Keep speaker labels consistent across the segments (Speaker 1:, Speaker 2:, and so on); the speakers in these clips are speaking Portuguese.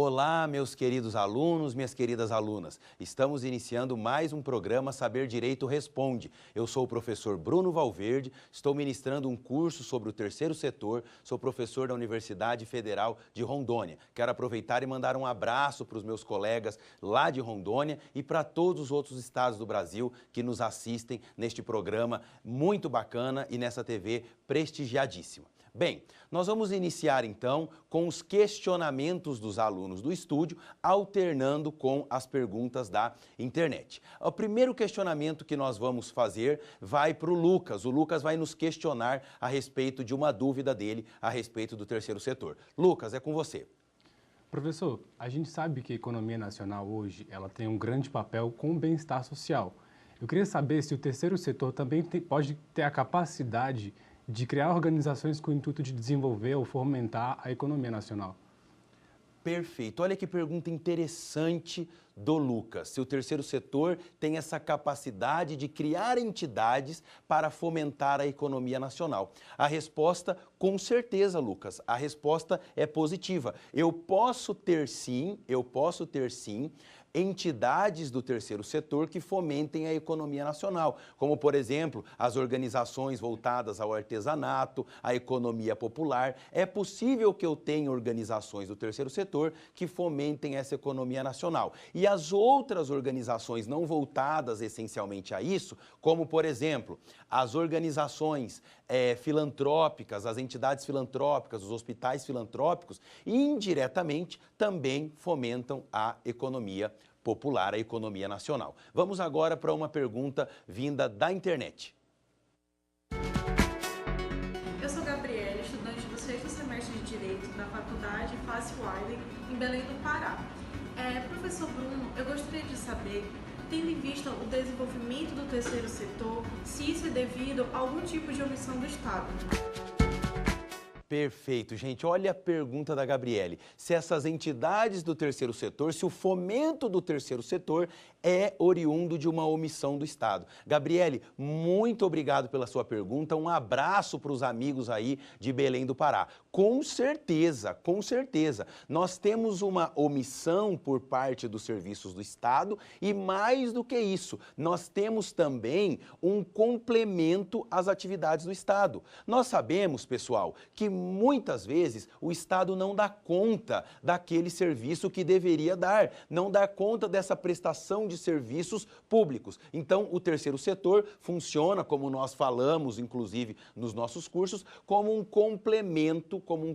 Speaker 1: Olá, meus queridos alunos, minhas queridas alunas. Estamos iniciando mais um programa Saber Direito Responde. Eu sou o professor Bruno Valverde, estou ministrando um curso sobre o terceiro setor, sou professor da Universidade Federal de Rondônia. Quero aproveitar e mandar um abraço para os meus colegas lá de Rondônia e para todos os outros estados do Brasil que nos assistem neste programa muito bacana e nessa TV prestigiadíssima. Bem, nós vamos iniciar então com os questionamentos dos alunos do estúdio, alternando com as perguntas da internet. O primeiro questionamento que nós vamos fazer vai para o Lucas. O Lucas vai nos questionar a respeito de uma dúvida dele a respeito do terceiro setor. Lucas, é com você.
Speaker 2: Professor, a gente sabe que a economia nacional hoje ela tem um grande papel com o bem-estar social. Eu queria saber se o terceiro setor também pode ter a capacidade de criar organizações com o intuito de desenvolver ou fomentar a economia nacional.
Speaker 1: Perfeito. Olha que pergunta interessante do Lucas. Se o terceiro setor tem essa capacidade de criar entidades para fomentar a economia nacional. A resposta, com certeza, Lucas, a resposta é positiva. Eu posso ter sim, entidades do terceiro setor que fomentem a economia nacional, como, por exemplo, as organizações voltadas ao artesanato, à economia popular. É possível que eu tenha organizações do terceiro setor que fomentem essa economia nacional. E as outras organizações não voltadas essencialmente a isso, como, por exemplo, as organizações filantrópicas, as entidades filantrópicas, os hospitais filantrópicos, indiretamente também fomentam a economia popular, a economia nacional. Vamos agora para uma pergunta vinda da internet.
Speaker 3: Eu sou Gabriela, estudante do sexto semestre de Direito da Faculdade Face Wiley, em Belém do Pará. Professor Bruno, eu gostaria de saber, tendo em vista o desenvolvimento do terceiro setor, se isso é devido a algum tipo de omissão do Estado.
Speaker 1: Perfeito, gente. Olha a pergunta da Gabriele. Se essas entidades do terceiro setor, se o fomento do terceiro setor é oriundo de uma omissão do Estado. Gabriele, muito obrigado pela sua pergunta. Um abraço para os amigos aí de Belém do Pará. Com certeza, com certeza. Nós temos uma omissão por parte dos serviços do Estado e mais do que isso, nós temos também um complemento às atividades do Estado. Nós sabemos, pessoal, que muitas vezes o Estado não dá conta daquele serviço que deveria dar, não dá conta dessa prestação de serviços públicos. Então, o terceiro setor funciona, como nós falamos, inclusive, nos nossos cursos, como um complemento, como um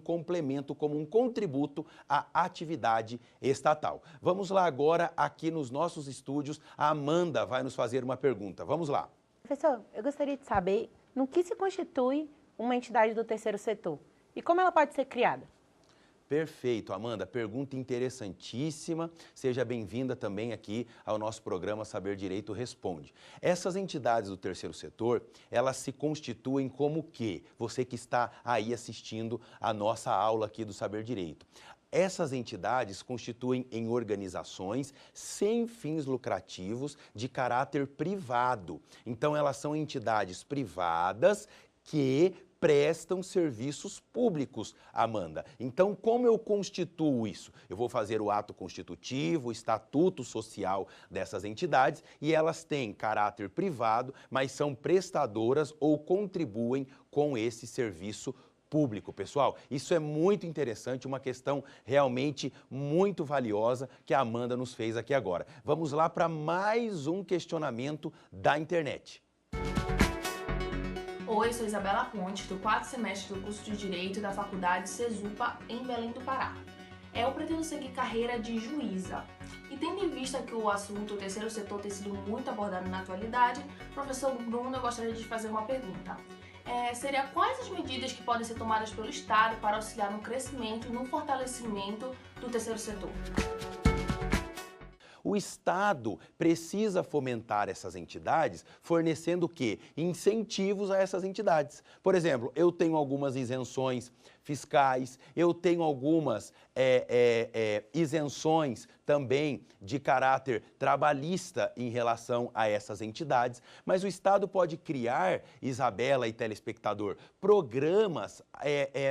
Speaker 1: contributo à atividade estatal. Vamos lá agora, aqui nos nossos estúdios, a Amanda vai nos fazer uma pergunta. Vamos lá.
Speaker 4: Professor, eu gostaria de saber no que se constitui uma entidade do terceiro setor e como ela pode ser criada.
Speaker 1: Perfeito, Amanda. Pergunta interessantíssima. Seja bem-vinda também aqui ao nosso programa Saber Direito Responde. Essas entidades do terceiro setor, elas se constituem como o quê? Você que está aí assistindo a nossa aula aqui do Saber Direito. Essas entidades constituem em organizações sem fins lucrativos de caráter privado. Então, elas são entidades privadas que prestam serviços públicos, Amanda. Então, como eu constituo isso? Eu vou fazer o ato constitutivo, o estatuto social dessas entidades e elas têm caráter privado, mas são prestadoras ou contribuem com esse serviço público, pessoal. Isso é muito interessante, uma questão realmente muito valiosa que a Amanda nos fez aqui agora. Vamos lá para mais um questionamento da internet.
Speaker 5: Oi, sou Isabela Ponte, do quarto semestre do curso de Direito da Faculdade Cesupa, em Belém do Pará. Eu pretendo seguir carreira de juíza. E tendo em vista que o assunto, o terceiro setor, tem sido muito abordado na atualidade, professor Bruno, eu gostaria de fazer uma pergunta. Seria quais as medidas que podem ser tomadas pelo Estado para auxiliar no crescimento e no fortalecimento do terceiro setor?
Speaker 1: O Estado precisa fomentar essas entidades, fornecendo o quê? Incentivos a essas entidades. Por exemplo, eu tenho algumas isenções fiscais, eu tenho algumas isenções também de caráter trabalhista em relação a essas entidades, mas o Estado pode criar, Isabela e telespectador, programas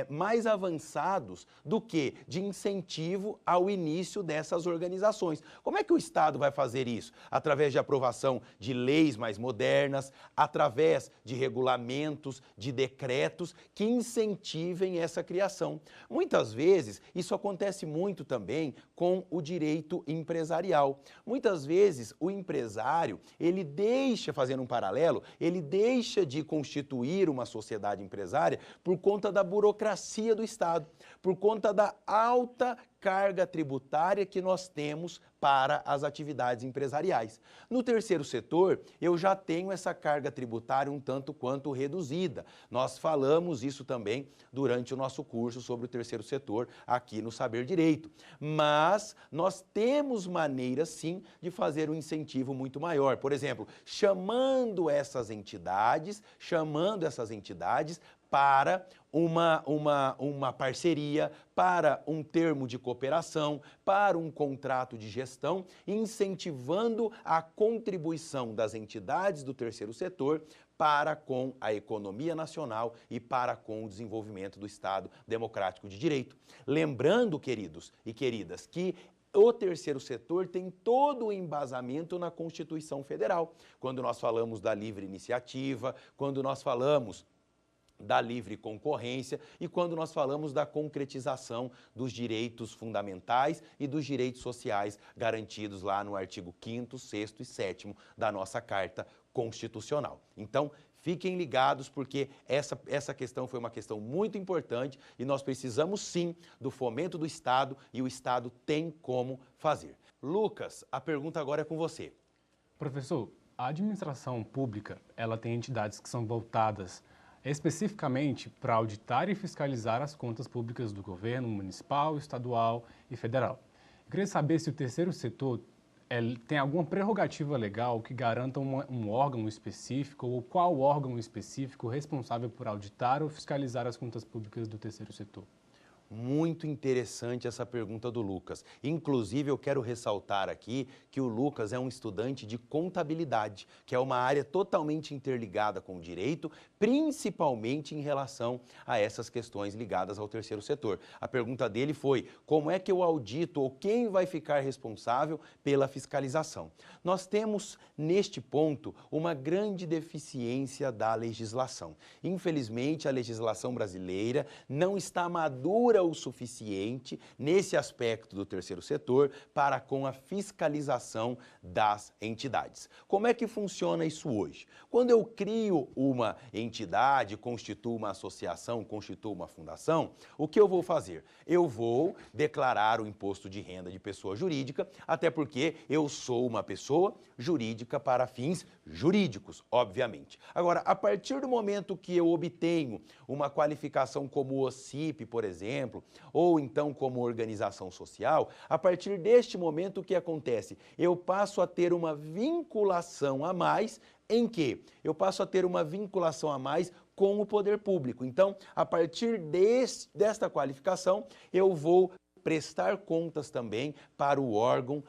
Speaker 1: mais avançados do que de incentivo ao início dessas organizações. Como é que o Estado vai fazer isso? Através de aprovação de leis mais modernas, através de regulamentos, de decretos que incentivem essa criação. Muitas vezes, isso acontece muito também com o direito empresarial. Muitas vezes, o empresário, ele deixa, fazendo um paralelo, ele deixa de constituir uma sociedade empresária por conta da burocracia do Estado, por conta da alta carga tributária que nós temos para as atividades empresariais. No terceiro setor, eu já tenho essa carga tributária um tanto quanto reduzida. Nós falamos isso também durante o nosso curso sobre o terceiro setor aqui no Saber Direito. Mas nós temos maneiras, sim, de fazer um incentivo muito maior. Por exemplo, chamando essas entidades para uma parceria, para um termo de cooperação, para um contrato de gestão, incentivando a contribuição das entidades do terceiro setor para com a economia nacional e para com o desenvolvimento do Estado democrático de direito. Lembrando, queridos e queridas, que o terceiro setor tem todo o embasamento na Constituição Federal. Quando nós falamos da livre iniciativa, quando nós falamos da livre concorrência e quando nós falamos da concretização dos direitos fundamentais e dos direitos sociais garantidos lá no artigo 5º, 6º e 7º da nossa Carta Constitucional. Então, fiquem ligados porque essa questão foi uma questão muito importante e nós precisamos sim do fomento do Estado e o Estado tem como fazer. Lucas, a pergunta agora é com você.
Speaker 2: Professor, a administração pública, ela tem entidades que são voltadas especificamente para auditar e fiscalizar as contas públicas do governo municipal, estadual e federal. Eu queria saber se o terceiro setor tem alguma prerrogativa legal que garanta um órgão específico ou qual órgão específico responsável por auditar ou fiscalizar as contas públicas do terceiro setor.
Speaker 1: Muito interessante essa pergunta do Lucas. Inclusive, eu quero ressaltar aqui que o Lucas é um estudante de contabilidade, que é uma área totalmente interligada com o direito, principalmente em relação a essas questões ligadas ao terceiro setor. A pergunta dele foi: como é que eu audito ou quem vai ficar responsável pela fiscalização? Nós temos, neste ponto, uma grande deficiência da legislação. Infelizmente, a legislação brasileira não está madura o suficiente nesse aspecto do terceiro setor para com a fiscalização das entidades. Como é que funciona isso hoje? Quando eu crio uma entidade, constituo uma associação, constituo uma fundação, o que eu vou fazer? Eu vou declarar o imposto de renda de pessoa jurídica, até porque eu sou uma pessoa jurídica para fins jurídicos, obviamente. Agora, a partir do momento que eu obtenho uma qualificação como OCIP, por exemplo, ou então como organização social, a partir deste momento o que acontece? Eu passo a ter uma vinculação a mais em que? Eu passo a ter uma vinculação a mais com o poder público. Então, a partir desta qualificação, eu vou prestar contas também para o órgão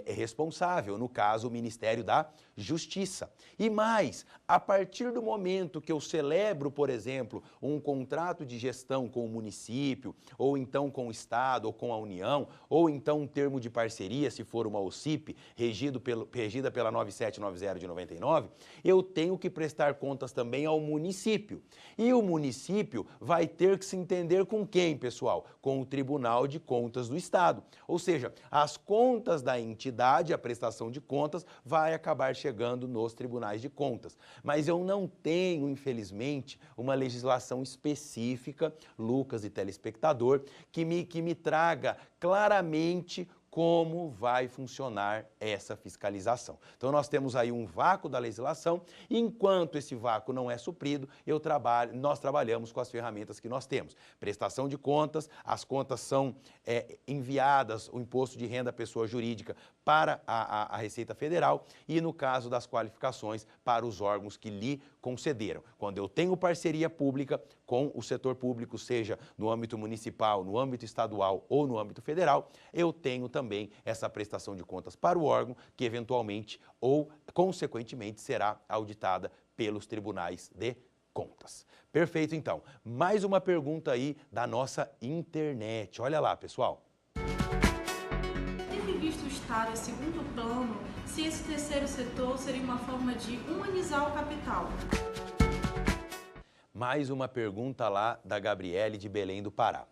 Speaker 1: responsável, no caso, o Ministério da Justiça. E mais, a partir do momento que eu celebro, por exemplo, um contrato de gestão com o município, ou então com o Estado, ou com a União, ou então um termo de parceria, se for uma OCIP, regida pela 9790 de 99, eu tenho que prestar contas também ao município. E o município vai ter que se entender com quem, pessoal? Com o Tribunal de Contas do Estado. Ou seja, as contas da entidade, a prestação de contas, vai acabar chegando nos tribunais de contas. Mas eu não tenho, infelizmente, uma legislação específica, Lucas e telespectador, que me traga claramente como vai funcionar essa fiscalização. Então, nós temos aí um vácuo da legislação, e enquanto esse vácuo não é suprido, nós trabalhamos com as ferramentas que nós temos. Prestação de contas, as contas são enviadas, o imposto de renda à pessoa jurídica, para a Receita Federal e, no caso das qualificações, para os órgãos que lhe concederam. Quando eu tenho parceria pública com o setor público, seja no âmbito municipal, no âmbito estadual ou no âmbito federal, eu tenho também essa prestação de contas para o órgão que eventualmente ou consequentemente será auditada pelos tribunais de contas. Perfeito, então. Mais uma pergunta aí da nossa internet. Olha lá, pessoal.
Speaker 3: Tendo em vista o Estado em segundo plano, se esse terceiro setor seria uma forma de humanizar o capital?
Speaker 1: Mais uma pergunta lá da Gabriele de Belém do Pará.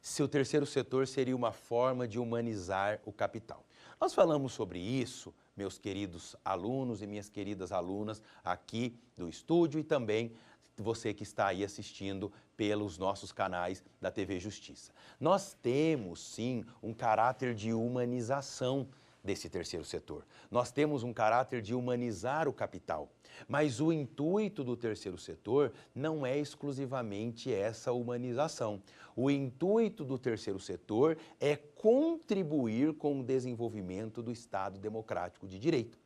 Speaker 1: Se o terceiro setor seria uma forma de humanizar o capital. Nós falamos sobre isso, meus queridos alunos e minhas queridas alunas aqui do estúdio e também você que está aí assistindo pelos nossos canais da TV Justiça. Nós temos, sim, um caráter de humanização desse terceiro setor. Nós temos um caráter de humanizar o capital. Mas o intuito do terceiro setor não é exclusivamente essa humanização. O intuito do terceiro setor é contribuir com o desenvolvimento do Estado Democrático de Direito.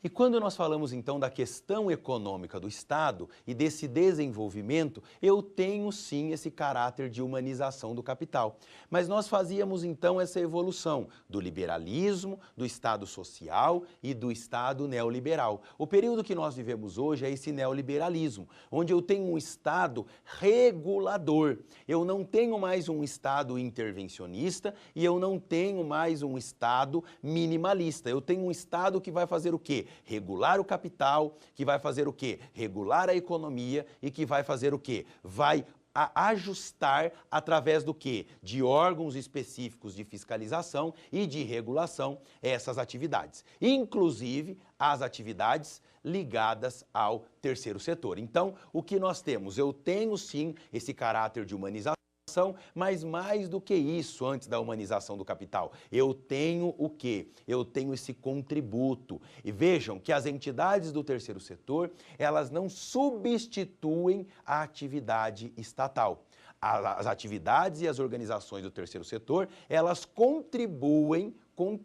Speaker 1: E quando nós falamos então da questão econômica do Estado e desse desenvolvimento, eu tenho sim esse caráter de humanização do capital. Mas nós fazíamos então essa evolução do liberalismo, do Estado social e do Estado neoliberal. O período que nós vivemos hoje é esse neoliberalismo, onde eu tenho um Estado regulador. Eu não tenho mais um Estado intervencionista e eu não tenho mais um Estado minimalista. Eu tenho um Estado que vai fazer o quê? Regular o capital, que vai fazer o quê? Regular a economia e que vai fazer o quê? Vai ajustar através do quê? De órgãos específicos de fiscalização e de regulação essas atividades, inclusive as atividades ligadas ao terceiro setor. Então, o que nós temos? Eu tenho sim esse caráter de humanização, mas mais do que isso, antes da humanização do capital, eu tenho o quê? Eu tenho esse contributo. E vejam que as entidades do terceiro setor, elas não substituem a atividade estatal. As atividades e as organizações do terceiro setor, elas contribuem com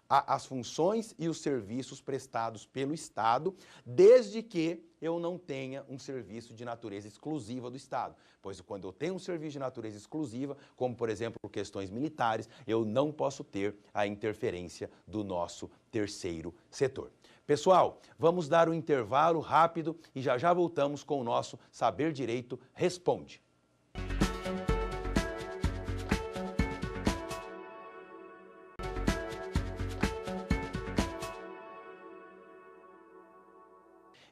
Speaker 1: as funções e os serviços prestados pelo Estado, desde que eu não tenha um serviço de natureza exclusiva do Estado. Pois quando eu tenho um serviço de natureza exclusiva, como por exemplo questões militares, eu não posso ter a interferência do nosso terceiro setor. Pessoal, vamos dar um intervalo rápido e já voltamos com o nosso Saber Direito Responde.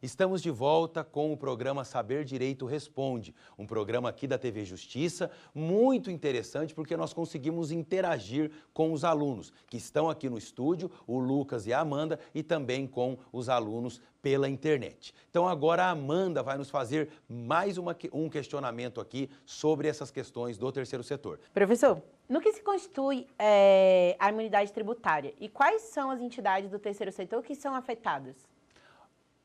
Speaker 1: Estamos de volta com o programa Saber Direito Responde, um programa aqui da TV Justiça, muito interessante porque nós conseguimos interagir com os alunos que estão aqui no estúdio, o Lucas e a Amanda, e também com os alunos pela internet. Então agora a Amanda vai nos fazer mais um questionamento aqui sobre essas questões do terceiro setor.
Speaker 4: Professor, no que se constitui a imunidade tributária e quais são as entidades do terceiro setor que são afetadas?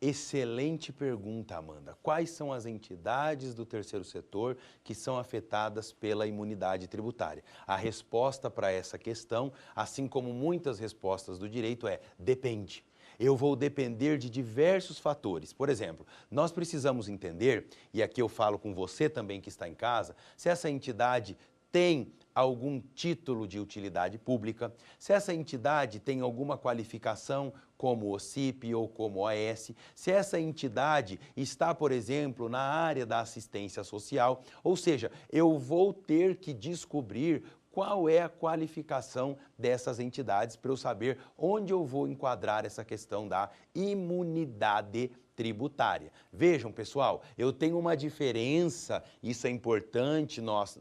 Speaker 1: Excelente pergunta, Amanda. Quais são as entidades do terceiro setor que são afetadas pela imunidade tributária? A resposta para essa questão, assim como muitas respostas do direito, é depende. Eu vou depender de diversos fatores. Por exemplo, nós precisamos entender, e aqui eu falo com você também que está em casa, se essa entidade tem algum título de utilidade pública, se essa entidade tem alguma qualificação como OCIP ou como OAS, se essa entidade está, por exemplo, na área da assistência social, ou seja, eu vou ter que descobrir qual é a qualificação dessas entidades para eu saber onde eu vou enquadrar essa questão da imunidade tributária. Vejam, pessoal, eu tenho uma diferença, isso é importante nós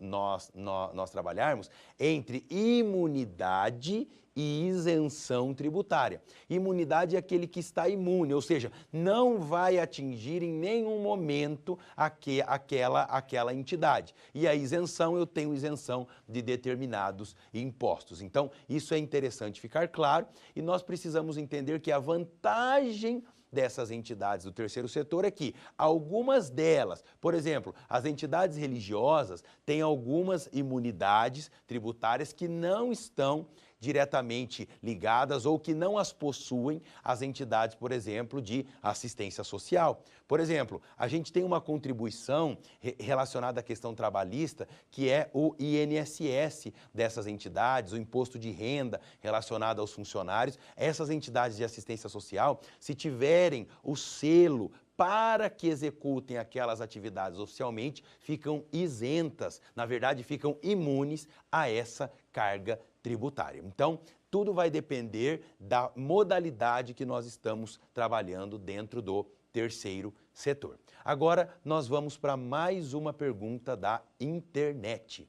Speaker 1: trabalharmos, entre imunidade e isenção tributária. Imunidade é aquele que está imune, ou seja, não vai atingir em nenhum momento aquela entidade. E a isenção, eu tenho isenção de determinados impostos. Então, isso é interessante ficar claro e nós precisamos entender que a vantagem dessas entidades do terceiro setor é que algumas delas, por exemplo, as entidades religiosas têm algumas imunidades tributárias que não estão diretamente ligadas ou que não as possuem as entidades, por exemplo, de assistência social. Por exemplo, a gente tem uma contribuição relacionada à questão trabalhista, que é o INSS dessas entidades, o imposto de renda relacionado aos funcionários. Essas entidades de assistência social, se tiverem o selo para que executem aquelas atividades oficialmente, ficam isentas, na verdade, ficam imunes a essa carga tributária. Então, tudo vai depender da modalidade que nós estamos trabalhando dentro do terceiro setor. Agora, nós vamos para mais uma pergunta da internet.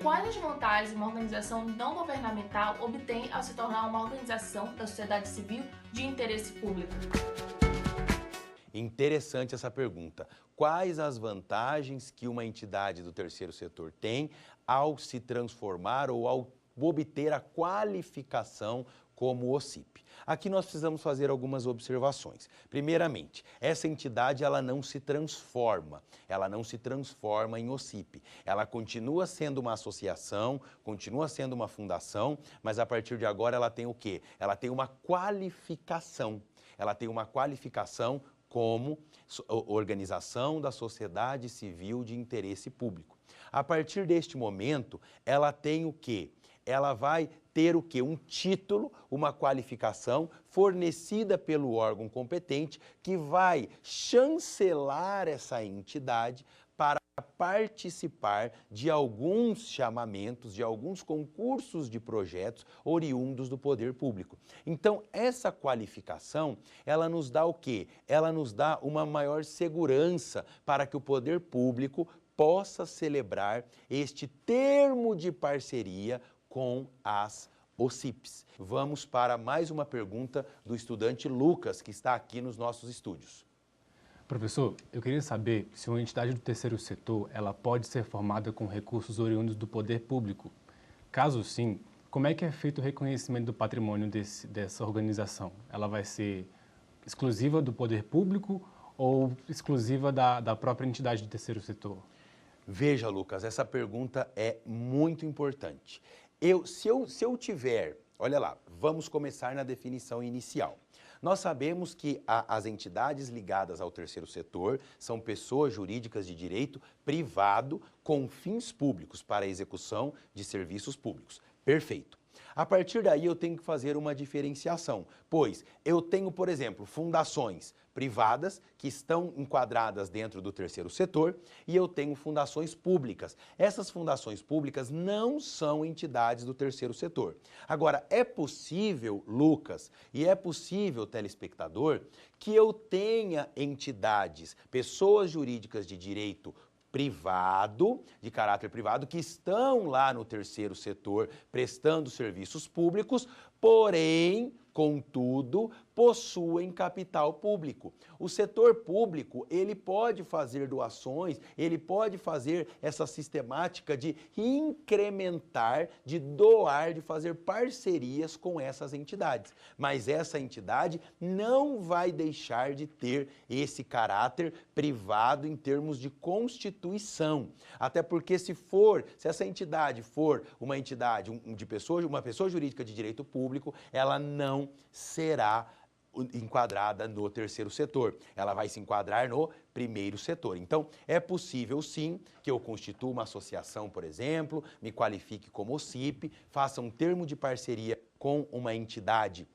Speaker 5: Quais as vantagens uma organização não governamental obtém ao se tornar uma organização da sociedade civil de interesse público?
Speaker 1: Interessante essa pergunta. Quais as vantagens que uma entidade do terceiro setor tem ao se transformar ou ao obter a qualificação como OCIP? Aqui nós precisamos fazer algumas observações. Primeiramente, essa entidade ela não se transforma em OCIP. Ela continua sendo uma associação, continua sendo uma fundação, mas a partir de agora ela tem o quê? Ela tem uma qualificação. Ela tem uma qualificação como organização da sociedade civil de interesse público. A partir deste momento, ela tem o quê? Ela vai ter o quê? Um título, uma qualificação fornecida pelo órgão competente que vai chancelar essa entidade para participar de alguns chamamentos, de alguns concursos de projetos oriundos do poder público. Então, essa qualificação, ela nos dá o quê? Ela nos dá uma maior segurança para que o poder público possa celebrar este termo de parceria com as OCIPs. Vamos para mais uma pergunta do estudante Lucas, que está aqui nos nossos estúdios.
Speaker 2: Professor, eu queria saber se uma entidade do terceiro setor ela pode ser formada com recursos oriundos do poder público. Caso sim, como é que é feito o reconhecimento do patrimônio dessa organização? Ela vai ser exclusiva do poder público ou exclusiva da própria entidade do terceiro setor?
Speaker 1: Veja, Lucas, essa pergunta é muito importante. Se eu tiver, olha lá, vamos começar na definição inicial. Nós sabemos que as entidades ligadas ao terceiro setor são pessoas jurídicas de direito privado com fins públicos para a execução de serviços públicos. Perfeito. A partir daí eu tenho que fazer uma diferenciação, pois eu tenho, por exemplo, fundações privadas que estão enquadradas dentro do terceiro setor e eu tenho fundações públicas. Essas fundações públicas não são entidades do terceiro setor. Agora, é possível, Lucas, e é possível, telespectador, que eu tenha entidades, pessoas jurídicas de direito privado, de caráter privado, que estão lá no terceiro setor prestando serviços públicos, porém, contudo, possuem capital público. O setor público, ele pode fazer doações, ele pode fazer essa sistemática de incrementar, de doar, de fazer parcerias com essas entidades. Mas essa entidade não vai deixar de ter esse caráter privado em termos de constituição. Até porque se essa entidade for uma entidade uma pessoa jurídica de direito público, ela não será enquadrada no terceiro setor, ela vai se enquadrar no primeiro setor. Então, é possível sim que eu constitua uma associação, por exemplo, me qualifique como OCIP, faça um termo de parceria com uma entidade,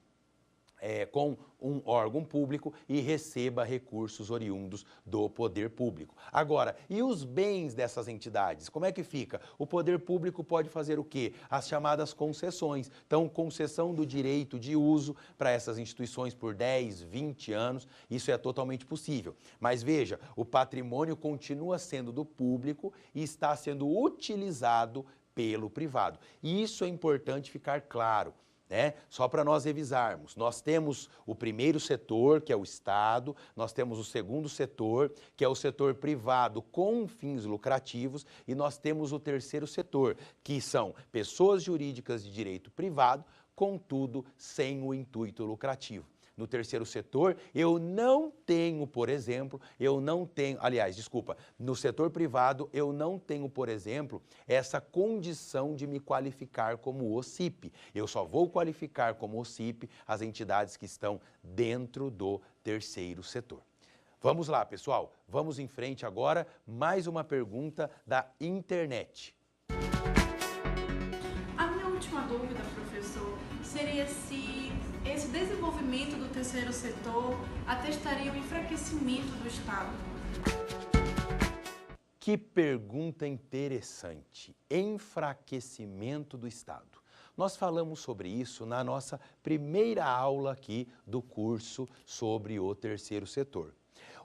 Speaker 1: com um órgão público e receba recursos oriundos do poder público. Agora, e os bens dessas entidades? Como é que fica? O poder público pode fazer o quê? As chamadas concessões. Então, concessão do direito de uso para essas instituições por 10, 20 anos, isso é totalmente possível. Mas veja, o patrimônio continua sendo do público e está sendo utilizado pelo privado. E isso é importante ficar claro. Só para nós revisarmos, nós temos o primeiro setor, que é o Estado, nós temos o segundo setor, que é o setor privado com fins lucrativos, e nós temos o terceiro setor, que são pessoas jurídicas de direito privado, contudo, sem o intuito lucrativo. No terceiro setor, eu não tenho, por exemplo, no setor privado, eu não tenho, por exemplo, essa condição de me qualificar como OCIP. Eu só vou qualificar como OCIP as entidades que estão dentro do terceiro setor. Vamos lá, pessoal. Vamos em frente agora. Mais uma pergunta da internet.
Speaker 3: A minha última dúvida, professor, seria se esse desenvolvimento do terceiro setor atestaria o enfraquecimento do Estado.
Speaker 1: Que pergunta interessante. Enfraquecimento do Estado. Nós falamos sobre isso na nossa primeira aula aqui do curso sobre o terceiro setor.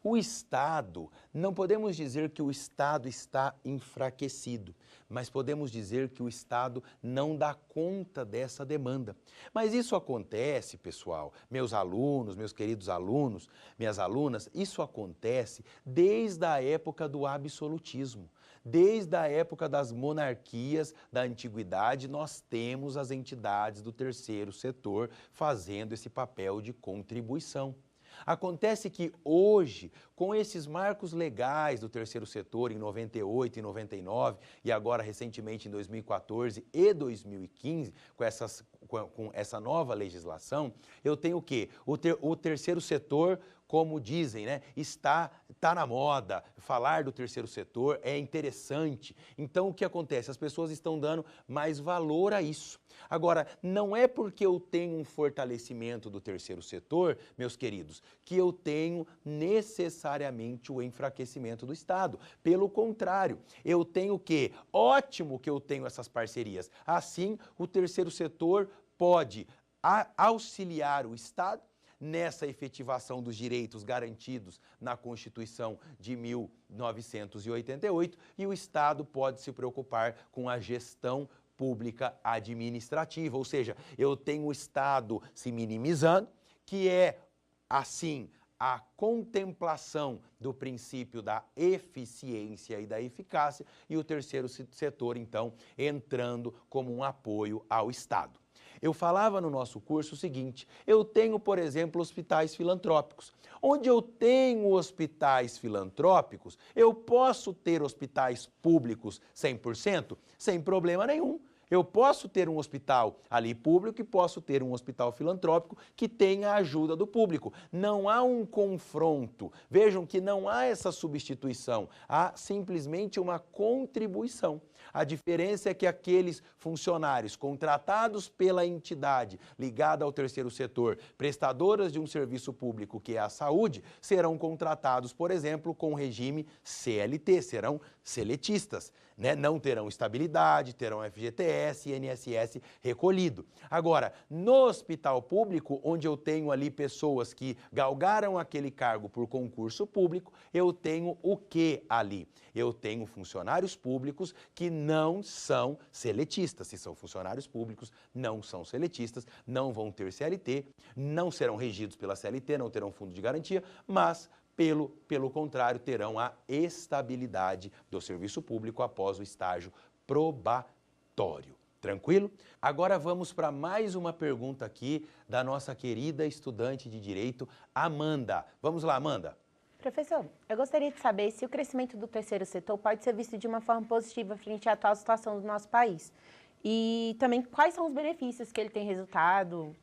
Speaker 1: O Estado, não podemos dizer que o Estado está enfraquecido, mas podemos dizer que o Estado não dá conta dessa demanda. Mas isso acontece, pessoal, meus alunos, meus queridos alunos, minhas alunas, isso acontece desde a época do absolutismo. Desde a época das monarquias da antiguidade, nós temos as entidades do terceiro setor fazendo esse papel de contribuição. Acontece que hoje, com esses marcos legais do terceiro setor em 98 e 99 e agora recentemente em 2014 e 2015, com essa nova legislação, eu tenho o quê? O terceiro setor, como dizem, né, está na moda, falar do terceiro setor é interessante. Então, o que acontece? As pessoas estão dando mais valor a isso. Agora, não é porque eu tenho um fortalecimento do terceiro setor, meus queridos, que eu tenho necessariamente o enfraquecimento do Estado. Pelo contrário, eu tenho o quê? Ótimo que eu tenho essas parcerias. Assim, o terceiro setor pode auxiliar o Estado nessa efetivação dos direitos garantidos na Constituição de 1988 e o Estado pode se preocupar com a gestão pública administrativa, ou seja, eu tenho o Estado se minimizando, que é, assim, a contemplação do princípio da eficiência e da eficácia e o terceiro setor, então, entrando como um apoio ao Estado. Eu falava no nosso curso o seguinte, eu tenho, por exemplo, hospitais filantrópicos. Onde eu tenho hospitais filantrópicos, eu posso ter hospitais públicos 100%? Sem problema nenhum. Eu posso ter um hospital ali público e posso ter um hospital filantrópico que tenha a ajuda do público. Não há um confronto. Vejam que não há essa substituição, há simplesmente uma contribuição. A diferença é que aqueles funcionários contratados pela entidade ligada ao terceiro setor, prestadoras de um serviço público que é a saúde, serão contratados, por exemplo, com regime CLT, serão seletistas, né? Não terão estabilidade, terão FGTS e INSS recolhido. Agora, no hospital público, onde eu tenho ali pessoas que galgaram aquele cargo por concurso público, eu tenho o que ali? Eu tenho funcionários públicos que não são seletistas. Se são funcionários públicos, não são seletistas, não vão ter CLT, não serão regidos pela CLT, não terão fundo de garantia, mas pelo contrário, terão a estabilidade do serviço público após o estágio probatório. Tranquilo? Agora vamos para mais uma pergunta aqui da nossa querida estudante de Direito, Amanda. Vamos lá, Amanda.
Speaker 4: Professor, eu gostaria de saber se o crescimento do terceiro setor pode ser visto de uma forma positiva frente à atual situação do nosso país. E também quais são os benefícios que ele tem resultado?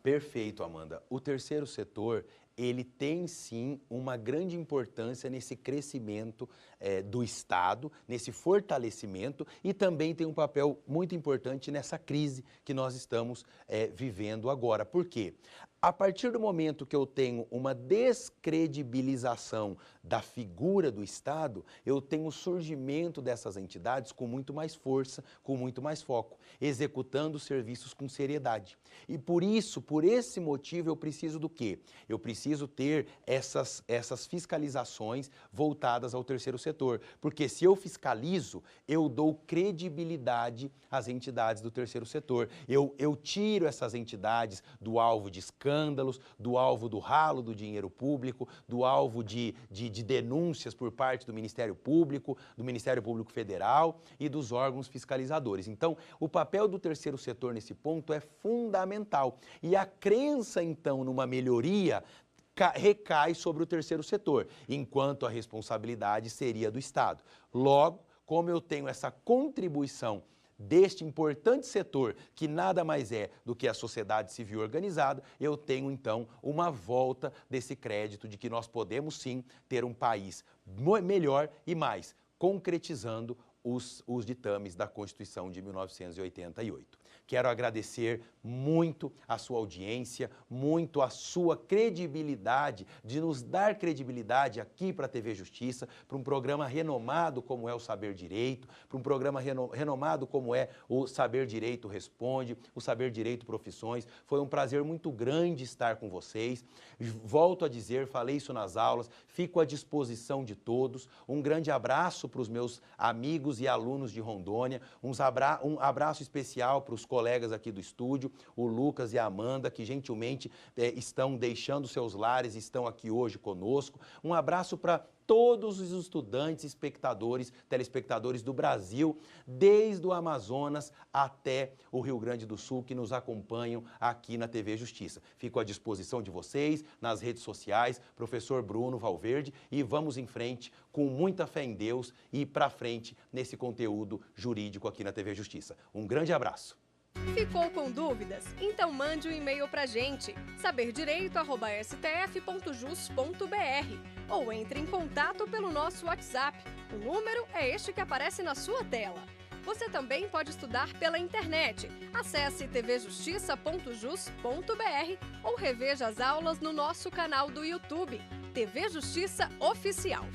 Speaker 1: Perfeito, Amanda. O terceiro setor, ele tem sim uma grande importância nesse crescimento do Estado, nesse fortalecimento e também tem um papel muito importante nessa crise que nós estamos vivendo agora. Por quê? A partir do momento que eu tenho uma descredibilização da figura do Estado, eu tenho o surgimento dessas entidades com muito mais força, com muito mais foco, executando serviços com seriedade. E por isso, por esse motivo, eu preciso do quê? Eu preciso ter essas fiscalizações voltadas ao terceiro setor, porque se eu fiscalizo, eu dou credibilidade às entidades do terceiro setor. Eu tiro essas entidades do alvo de escândalo, escândalos, do alvo do ralo do dinheiro público, do alvo de denúncias por parte do Ministério Público Federal e dos órgãos fiscalizadores. Então, o papel do terceiro setor nesse ponto é fundamental. E a crença, então, numa melhoria recai sobre o terceiro setor, enquanto a responsabilidade seria do Estado. Logo, como eu tenho essa contribuição deste importante setor, que nada mais é do que a sociedade civil organizada, eu tenho, então, uma volta desse crédito de que nós podemos, sim, ter um país melhor e mais, concretizando os ditames da Constituição de 1988. Quero agradecer muito a sua audiência, muito a sua credibilidade, de nos dar credibilidade aqui para a TV Justiça, para um programa renomado como é o Saber Direito, para um programa renomado como é o Saber Direito Responde, o Saber Direito Profissões. Foi um prazer muito grande estar com vocês. Volto a dizer, falei isso nas aulas, fico à disposição de todos. Um grande abraço para os meus amigos e alunos de Rondônia, um abraço especial para os colegas aqui do estúdio, o Lucas e a Amanda, que gentilmente estão deixando seus lares e estão aqui hoje conosco. Um abraço para todos os estudantes, espectadores, telespectadores do Brasil, desde o Amazonas até o Rio Grande do Sul, que nos acompanham aqui na TV Justiça. Fico à disposição de vocês, nas redes sociais, professor Bruno Valverde, e vamos em frente com muita fé em Deus e para frente nesse conteúdo jurídico aqui na TV Justiça. Um grande abraço.
Speaker 6: Ficou com dúvidas? Então mande um e-mail pra gente, saberdireito@stf.jus.br, ou entre em contato pelo nosso WhatsApp. O número é este que aparece na sua tela. Você também pode estudar pela internet. Acesse tvjustiça.jus.br ou reveja as aulas no nosso canal do YouTube, TV Justiça Oficial.